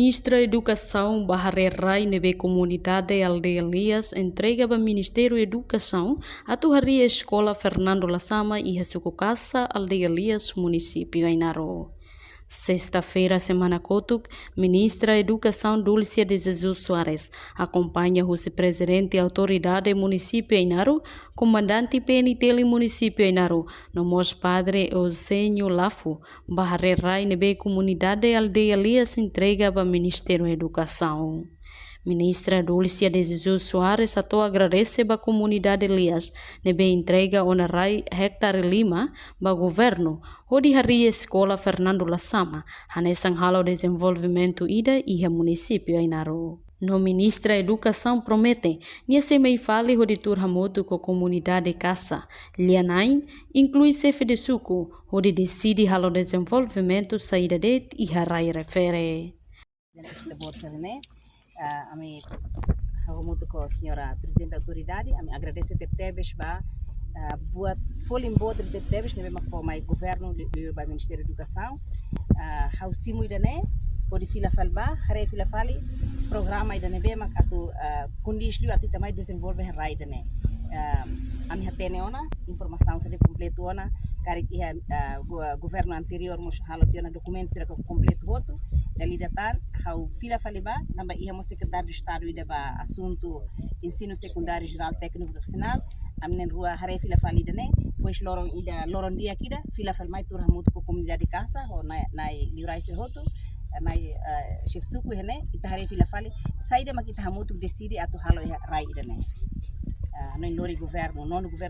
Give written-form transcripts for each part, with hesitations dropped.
Ministra Educação Baharé Rai nebe Comunidade Aldeia Elias entrega para Ministério Educação a Tuharia Escola Fernando Lassama e Hasucocassa Aldeia Elias, município Ainaro. Sexta-feira, semana Cotuc, Ministra Educação Dulcia de Jesus Soares acompanha o vice-presidente e autoridade município Ainaro, comandante PNTL município Ainaro, nomos padre Eusênio Lafo, Baharé Rai nebe Comunidade Aldeia Elias entrega para Ministério Educação. Ministra Dulcia de Jesus Soares agradece a comunidade Elias nebe entrega onarai hectare 5 ba governo onde haria escola Fernando Lassama hanesang halo desenvolvimento ida e a município Ainaro. No Ministra Educação promete nia se mei fale onde turhamoto com comunidade casa lianain inclui chefe de suco onde decide halo desenvolvimento saída det e harai refere. Kami muito com a senhora presidente da autoridade, kami agradeço a Tebes ba buat folim board de Tebes nebe mak for my governo do by Ministério da Educação, hausimu idane pode fila falba, hare fila fali programa idane be mak atu kondisi atu tamai desenvolve rai idane. Ami hatene ona informação sobre completo ona kari ia governo anterior mos halotiona documentos será completo voto dali datan hau fila faliba namba ia mo secretário de estado ida ba assunto ensino secundário geral técnico profissional amnen rua hare fila falida ne pois loron dia kida fila falmai turha mutu ko comunidade casa ho na liurai se hoto na chef suku hene ita hare fila fali saida makita hamutu decide atu halo rai ida ne no lori governo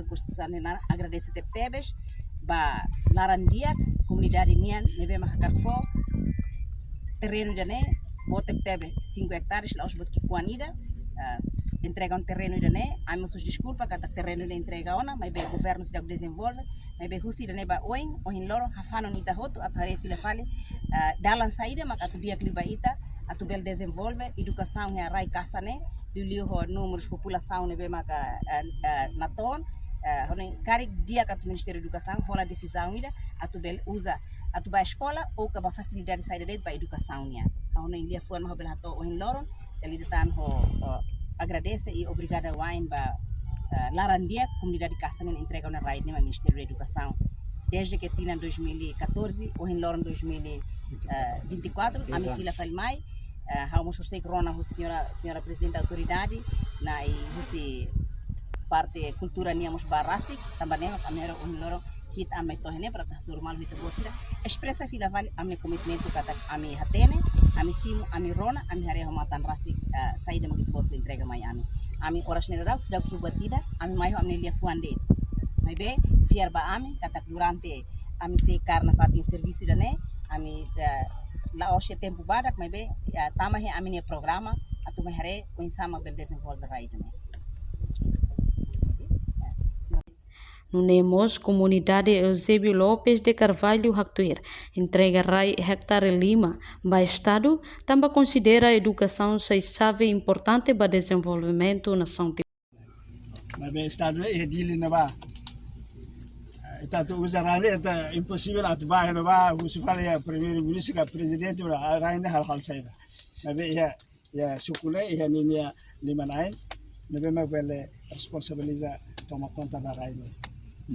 constitucional na agradece Tebes ba larandia comunidade nian nebe makakak fo terreno idane bote Tebes 5 hectares lá os bot que quanida entrega um terreno idane amos os desculpa kata terreno de entrega ona mas bem governo se desenvolve mas bem husi idane ba oin loro hafano nita hoto atare fila fali dalan saída mak atu dia kliba ita atu bel desenvolve educação ya rai kasane liu ho números população nebe mak naton honen kari dia kat Ministério da Educação rola decisão ida atu bel usa atu ba escola ou ka ba facilidade saída de ba educação nia honen dia forma bel hato oin loron dali detan ho agradece e obrigada wain ba larandia comunidade kasane entrega na raid no Ministério da Educação desde que tinha 2014 oin loron 2024 a minha filha falmai hamos sei corona senhora presidente da autoridade na e parte cultura niamos barasi também kami era loro hit amai tohene para normal hit botsira expressa fila vale amne commitmento kata ami hatene ami simu ami rona ami hare homatan rasi saída magit botso entrega mai ami oras nera sudah kubatida ami mai amne lia fuande mai be fiar ba ami kata durante ami se karna fatin serviço dane ami la oshe tempo badak mai be tama he ami ne programa atu mai hare insama bel desenvolve right ne. Nunemos comunidade Eusébio Lopes de Carvalho Hactuir entrega rai hectare 5 ba estado também considera a educação sei chave importante para desenvolvimento nação. Mas bem estado é dili na ba está tu usarane está impossível atubar na ba o se fala é primeiro ministro presidente para rainha hal saída. Mas bem ya sukule ya ninya limanain nebe ma bele responsabiliza toma conta da rainha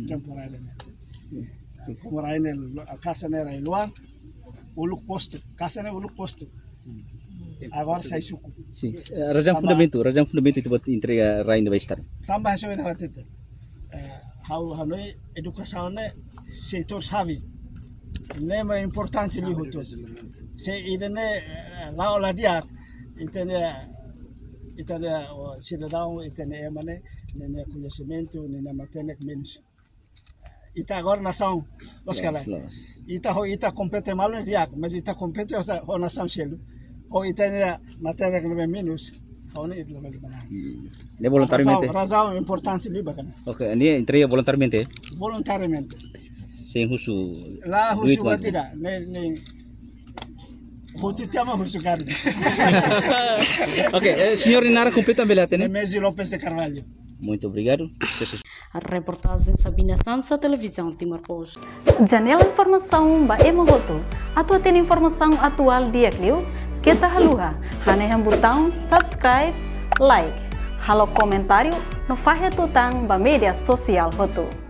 temporariamente. Como rainha a casa era luar uluk posto casa era uluk posto agora sai suku. Sim, razão fundamento itu buat entrega rainha vai estar. Tambah so na hatete how educação ne setor sabe nema importante li hoto se idene la ola dia itene o cidadão itene emane nene conhecimento nene matenek menos ita agora nação los kala ita compete mal no dia mas ita compete o nação selo o itene matenek menos Ini voluntariamente. Razão importante li bacana. Okay, ini entrega voluntariamente. Voluntariamente. Sem husu. Lá husu batida, ne Hutu tema husu garde. Okay, senhor Inara completa belate, né? Mesi Lopes de Carvalho. Muito obrigado. A reportagem Sabina Sansa, Televisão Timor-Poste. Janela Informação Baema Roto. Atua tem informação atual dia Clio. Kita haluha, hanehan botão subscribe, like, halo comentário no Fahe Tutang ba media sosial hotu.